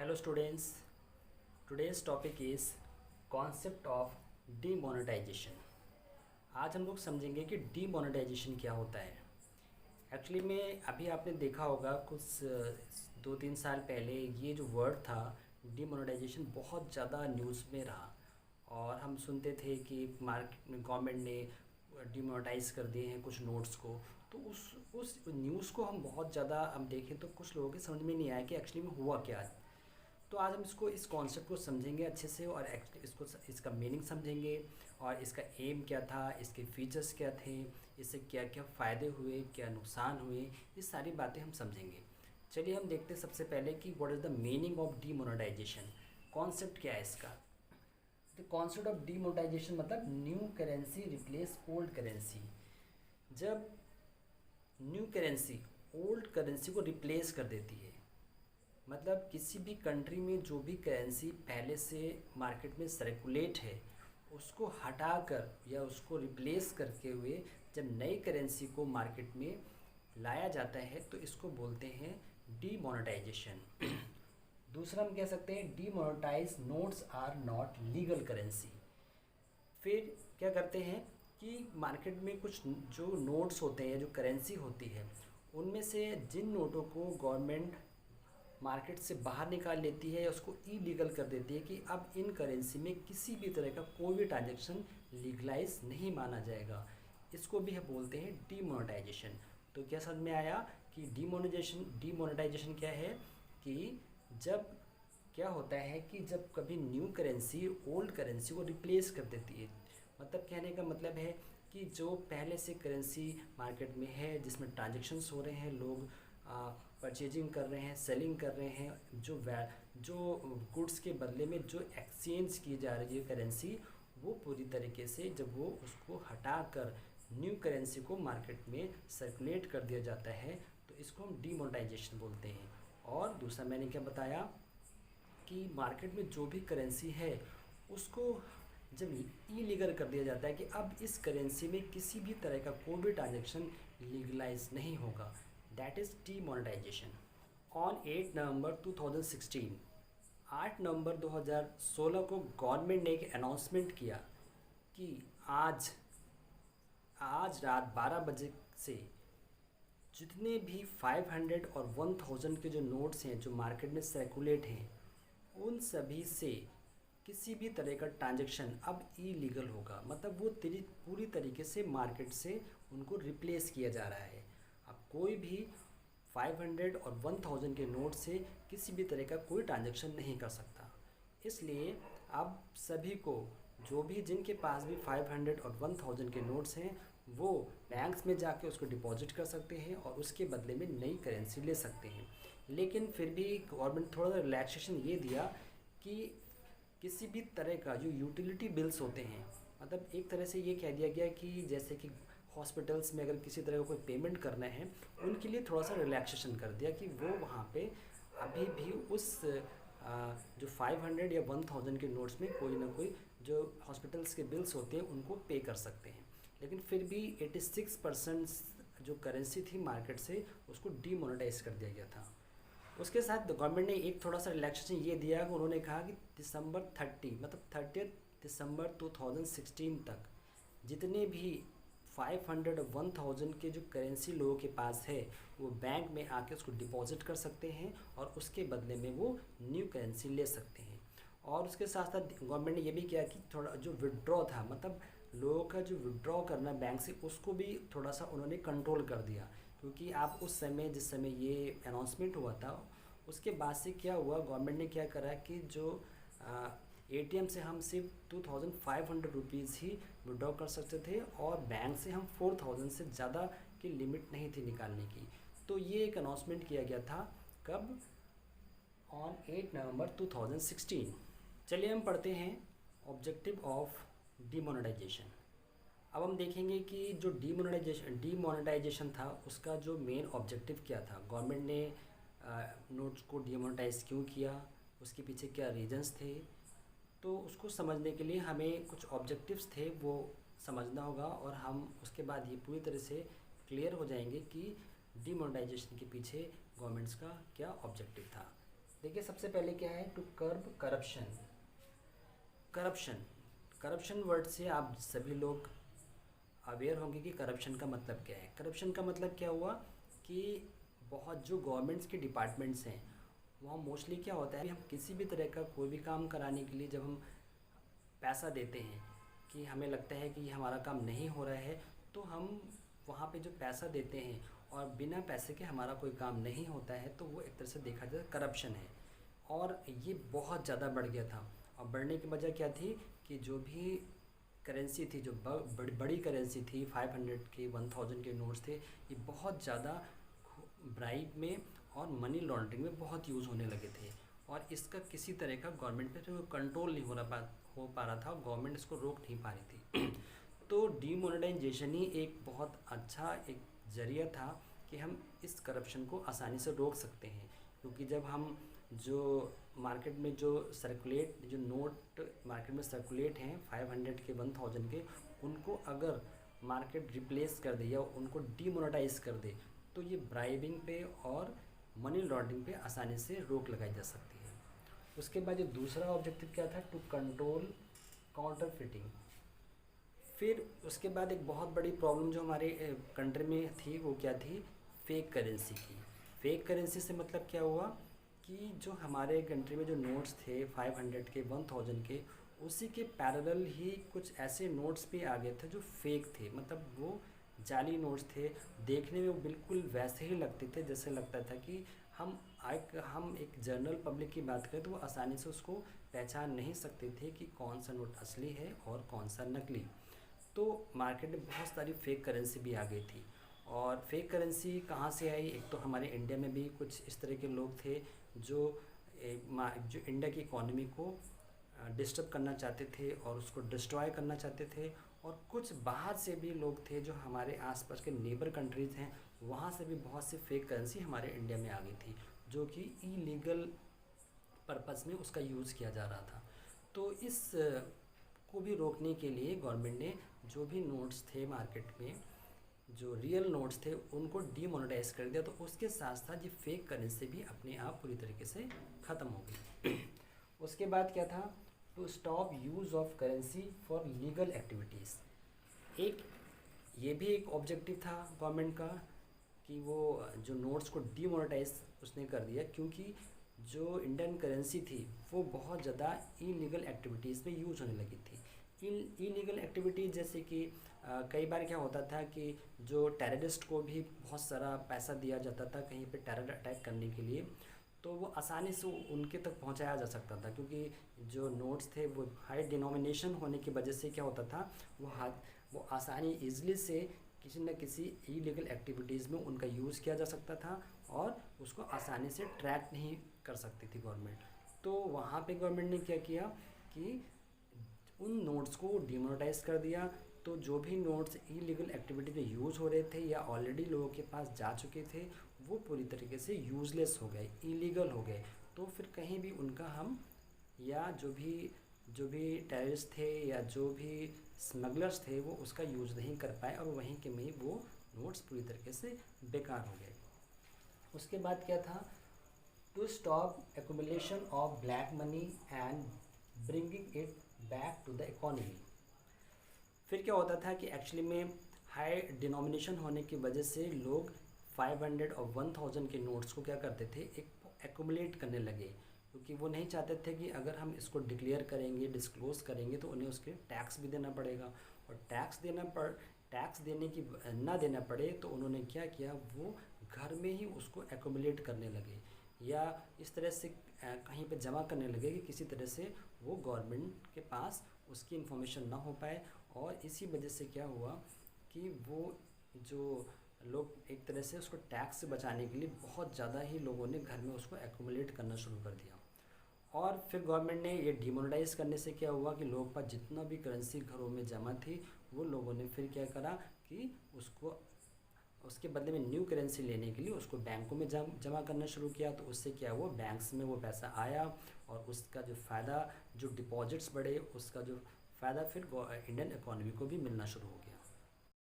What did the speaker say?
Hello students, today's topic is concept of demonetization. आज हम लोग समझेंगे कि demonetization क्या होता है। एक्चुअली में अभी आपने देखा होगा कुछ 2-3 साल पहले ये जो वर्ड था demonetization बहुत ज़्यादा न्यूज़ में रहा और हम सुनते थे कि मार्केट में गवर्नमेंट ने डिमोनेटाइज़ कर दिए हैं कुछ नोट्स को। तो उस न्यूज़ को हम बहुत ज़्यादा हम देखें तो कुछ लोगों के समझ में नहीं आया कि एक्चुअली में हुआ क्या है। तो आज हम इस कॉन्सेप्ट को समझेंगे अच्छे से और इसका मीनिंग समझेंगे और इसका एम क्या था, इसके फीचर्स क्या थे, इससे क्या क्या फ़ायदे हुए, क्या नुकसान हुए, ये सारी बातें हम समझेंगे। चलिए हम देखते हैं सबसे पहले कि what is the meaning of demonetization. Concept क्या है इसका। द कॉन्सेप्ट ऑफ डीमोनेटाइजेशन मतलब new currency replace old currency. जब न्यू करेंसी ओल्ड करेंसी को रिप्लेस कर देती है, मतलब किसी भी कंट्री में जो भी करेंसी पहले से मार्केट में सर्कुलेट है उसको हटाकर या उसको रिप्लेस करके हुए जब नई करेंसी को मार्केट में लाया जाता है तो इसको बोलते हैं डीमोनेटाइजेशन। दूसरा हम कह सकते हैं demonetize notes are not legal currency. फिर क्या करते हैं कि मार्केट में कुछ जो नोट्स होते हैं, जो करेंसी होती है, उनमें से जिन नोटों को गवर्नमेंट मार्केट से बाहर निकाल लेती है या उसको इलीगल कर देती है कि अब इन करेंसी में किसी भी तरह का कोई भी ट्रांजैक्शन लीगलाइज नहीं माना जाएगा, इसको भी हम बोलते हैं डीमोनेटाइजेशन। तो क्या समझ में आया कि डीमोनेटाइजेशन क्या है कि जब क्या होता है कि जब कभी न्यू करेंसी ओल्ड करेंसी को रिप्लेस कर देती है। मतलब कहने का मतलब है कि जो पहले से करेंसी मार्केट में है जिसमें ट्रांजैक्शंस हो रहे हैं, लोग परचेजिंग कर रहे हैं, सेलिंग कर रहे हैं, जो गुड्स के बदले में जो एक्सचेंज की जा रही है करेंसी, वो पूरी तरीके से जब वो उसको हटाकर न्यू करेंसी को मार्केट में सर्कुलेट कर दिया जाता है तो इसको हम डीमोनेटाइजेशन बोलते हैं। और दूसरा मैंने क्या बताया कि मार्केट में जो भी करेंसी है उसको जब इलीगल कर दिया जाता है कि अब इस करेंसी में किसी भी तरह का कोई भी ट्रांजैक्शन लीगलाइज नहीं होगा, दैट इज़ डीमोनेटाइजेशन। ऑन 8 नवंबर 2016, 8 नवंबर 2016 को गवर्नमेंट ने एक अनाउंसमेंट किया कि आज आज रात 12 बजे से जितने भी 500 और 1000 के जो नोट्स हैं जो मार्केट में सर्कुलेट हैं उन सभी से किसी भी तरह का ट्रांजैक्शन अब इलीगल होगा। मतलब वो पूरी तरीके से मार्केट से उनको रिप्लेस किया जा रहा है। अब कोई भी 500 और 1000 के नोट से किसी भी तरह का कोई ट्रांजैक्शन नहीं कर सकता। इसलिए अब सभी को जो भी जिनके पास भी 500 और 1000 के नोट्स हैं वो बैंक्स में जाके उसको डिपॉजिट कर सकते हैं और उसके बदले में नई करेंसी ले सकते हैं। लेकिन फिर भी गवर्नमेंट थोड़ा सा रिलैक्सेशन ये दिया कि किसी भी तरह का जो यूटिलिटी बिल्स होते हैं, मतलब एक तरह से ये कह दिया गया कि जैसे कि हॉस्पिटल्स में अगर किसी तरह का कोई पेमेंट करना है उनके लिए थोड़ा सा रिलैक्सेशन कर दिया कि वो वहाँ पे अभी भी उस जो 500 या 1000 के नोट्स में कोई ना कोई जो हॉस्पिटल्स के बिल्स होते हैं उनको पे कर सकते हैं। लेकिन फिर भी 86% जो करेंसी थी मार्केट से उसको डीमोनेटाइज कर दिया गया था। उसके साथ गवर्नमेंट ने एक थोड़ा सा रिलैक्सेशन ये दिया कि उन्होंने कहा कि दिसंबर 30 मतलब 30 दिसंबर 2016 तक जितने भी 500 और 1000 के जो करेंसी लोगों के पास है वो बैंक में आके उसको डिपॉजिट कर सकते हैं और उसके बदले में वो न्यू करेंसी ले सकते हैं। और उसके साथ साथ गवर्नमेंट ने ये भी किया कि थोड़ा जो विड्रॉ था, मतलब लोगों का जो विड्रॉ करना बैंक से, उसको भी थोड़ा सा उन्होंने कंट्रोल कर दिया। क्योंकि आप उस समय जिस समय ये अनाउंसमेंट हुआ था उसके बाद से क्या हुआ, गवर्नमेंट ने क्या करा कि जो एटीएम से हम सिर्फ 2500 रुपीज़ ही विड्रॉ कर सकते थे और बैंक से हम 4000 से ज़्यादा की लिमिट नहीं थी निकालने की। तो ये एक अनाउंसमेंट किया गया था कब, ऑन 8 नवंबर 2016। चलिए हम पढ़ते हैं ऑब्जेक्टिव ऑफ डीमोनेटाइजेशन। अब हम देखेंगे कि जो डीमोनेटाइजेशन था उसका जो मेन ऑब्जेक्टिव क्या था, गवर्नमेंट ने नोट्स को डीमोनेटाइज क्यों किया, उसके पीछे क्या रीजंस थे। तो उसको समझने के लिए हमें कुछ ऑब्जेक्टिव्स थे वो समझना होगा और हम उसके बाद ये पूरी तरह से क्लियर हो जाएंगे कि डीमोनेटाइजेशन के पीछे गवर्नमेंट्स का क्या ऑब्जेक्टिव था। देखिए सबसे पहले क्या है, to curb corruption. Corruption corruption word से आप सभी लोग अवेयर होंगे कि करप्शन का मतलब क्या है। करप्शन का मतलब क्या हुआ कि बहुत जो गवर्नमेंट्स के डिपार्टमेंट्स हैं वहाँ मोस्टली क्या होता है, हम किसी भी तरह का कोई भी काम कराने के लिए जब हम पैसा देते हैं कि हमें लगता है कि हमारा काम नहीं हो रहा है, तो हम वहाँ पे जो पैसा देते हैं और बिना पैसे के हमारा कोई काम नहीं होता है, तो वो एक तरह से देखा जाए करप्शन है। और ये बहुत ज़्यादा बढ़ गया था। और बढ़ने की वजह क्या थी कि जो भी करेंसी थी, जो बड़ी करेंसी थी, 500 के 1000 के नोट्स थे, ये बहुत ज़्यादा ब्राइब में और मनी लॉन्ड्रिंग में बहुत यूज़ होने लगे थे। और इसका किसी तरह का गवर्नमेंट पे तो कंट्रोल नहीं हो पा रहा था, गवर्नमेंट इसको रोक नहीं पा रही थी। तो डीमोनेटाइजेशन ही एक बहुत अच्छा एक ज़रिया था कि हम इस करप्शन को आसानी से रोक सकते हैं। क्योंकि जब हम जो मार्केट में जो नोट मार्केट में सर्कुलेट हैं 500 के 1000 के, उनको अगर मार्केट रिप्लेस कर दे या उनको डीमोनेटाइज कर दे, तो ये ब्राइबिंग पे और मनी लॉन्ड्रिंग पे आसानी से रोक लगाई जा सकती है। उसके बाद जो दूसरा ऑब्जेक्टिव क्या था, टू कंट्रोल काउंटरफिटिंग। फिर उसके बाद एक बहुत बड़ी प्रॉब्लम जो हमारे कंट्री में थी वो क्या थी, फेक करेंसी की। फेक करेंसी से मतलब क्या हुआ कि जो हमारे कंट्री में जो नोट्स थे 500 के 1000 के, उसी के पैरेलल ही कुछ ऐसे नोट्स भी आ गए थे जो फेक थे, मतलब वो जाली नोट्स थे। देखने में वो बिल्कुल वैसे ही लगते थे जैसे लगता था कि हम एक जनरल पब्लिक की बात करें तो वो आसानी से उसको पहचान नहीं सकते थे कि कौन सा नोट असली है और कौन सा नकली। तो मार्केट में बहुत सारी फेक करेंसी भी आ गई थी। और फेक करेंसी कहाँ से आई, एक तो हमारे इंडिया में भी कुछ इस तरह के लोग थे जो जो इंडिया की इकोनॉमी को डिस्टर्ब करना चाहते थे और उसको डिस्ट्रॉय करना चाहते थे। और कुछ बाहर से भी लोग थे जो हमारे आसपास के नेबर कंट्रीज़ हैं, वहाँ से भी बहुत सी फेक करेंसी हमारे इंडिया में आ गई थी जो कि इलीगल पर्पस में उसका यूज़ किया जा रहा था। तो इस को भी रोकने के लिए गवर्नमेंट ने जो भी नोट्स थे मार्केट में, जो रियल नोट्स थे, उनको डीमोनेटाइज कर दिया। तो उसके साथ साथ ये फेक करेंसी भी अपने आप पूरी तरीके से ख़त्म हो गई। उसके बाद क्या था, to stop use of currency for legal activities. एक ये भी एक ऑब्जेक्टिव था गवर्नमेंट का कि वो जो नोट्स को डीमोनेटाइज उसने कर दिया, क्योंकि जो इंडियन करेंसी थी वो बहुत ज़्यादा इलीगल एक्टिविटीज़ में यूज होने लगी थी। इलीगल एक्टिविटीज़ जैसे कि कई बार क्या होता था कि जो टेररिस्ट को भी बहुत सारा पैसा दिया जाता था कहीं पे टेरर अटैक करने के लिए, तो वो आसानी से उनके तक पहुंचाया जा सकता था, क्योंकि जो नोट्स थे वो हाई डिनोमिनेशन होने की वजह से क्या होता था, वो आसानी ईजिली से किसी न किसी इलीगल एक्टिविटीज़ में उनका यूज़ किया जा सकता था और उसको आसानी से ट्रैक नहीं कर सकती थी गवर्नमेंट। तो वहाँ पे गवर्नमेंट ने क्या किया कि उन नोट्स को डिमोनेटाइज कर दिया। तो जो भी नोट्स इलीगल एक्टिविटी में यूज़ हो रहे थे या ऑलरेडी लोगों के पास जा चुके थे, वो पूरी तरीके से यूज़लेस हो गए, इलीगल हो गए। तो फिर कहीं भी उनका हम या जो भी टेररिस्ट थे या जो भी स्मगलर्स थे वो उसका यूज़ नहीं कर पाए और वहीं के में वो नोट्स पूरी तरीके से बेकार हो गए। उसके बाद क्या था, to stop accumulation of black money and bringing it back to the economy. फिर क्या होता था कि एक्चुअली में हाई डिनोमिनेशन होने की वजह से लोग 500 और 1000 के नोट्स को क्या करते थे, एक एक्यूमुलेट करने लगे, क्योंकि वो नहीं चाहते थे कि अगर हम इसको डिक्लेयर करेंगे, डिस्क्लोज़ करेंगे तो उन्हें उसके टैक्स भी देना पड़ेगा। और टैक्स देने की ना देना पड़े तो उन्होंने क्या किया, वो घर में ही उसको एक्यूमुलेट करने लगे या इस तरह से कहीं पे जमा करने लगे कि किसी तरह से वो गवर्नमेंट के पास उसकी इन्फॉर्मेशन ना हो पाए। और इसी वजह से क्या हुआ कि वो जो लोग एक तरह से उसको टैक्स से बचाने के लिए बहुत ज़्यादा ही लोगों ने घर में उसको एक्यूमुलेट करना शुरू कर दिया। और फिर गवर्नमेंट ने ये डिमोनेटाइज करने से क्या हुआ कि लोगों का जितना भी करेंसी घरों में जमा थी वो लोगों ने फिर क्या करा कि उसको उसके बदले में न्यू करेंसी लेने के लिए उसको बैंकों में जमा करना शुरू किया। तो उससे क्या हुआ, बैंक्स में वो पैसा आया और उसका जो फ़ायदा, जो डिपॉजिट्स बढ़े, उसका जो फ़ायदा फिर इंडियन इकोनॉमी को भी मिलना शुरू हो गया।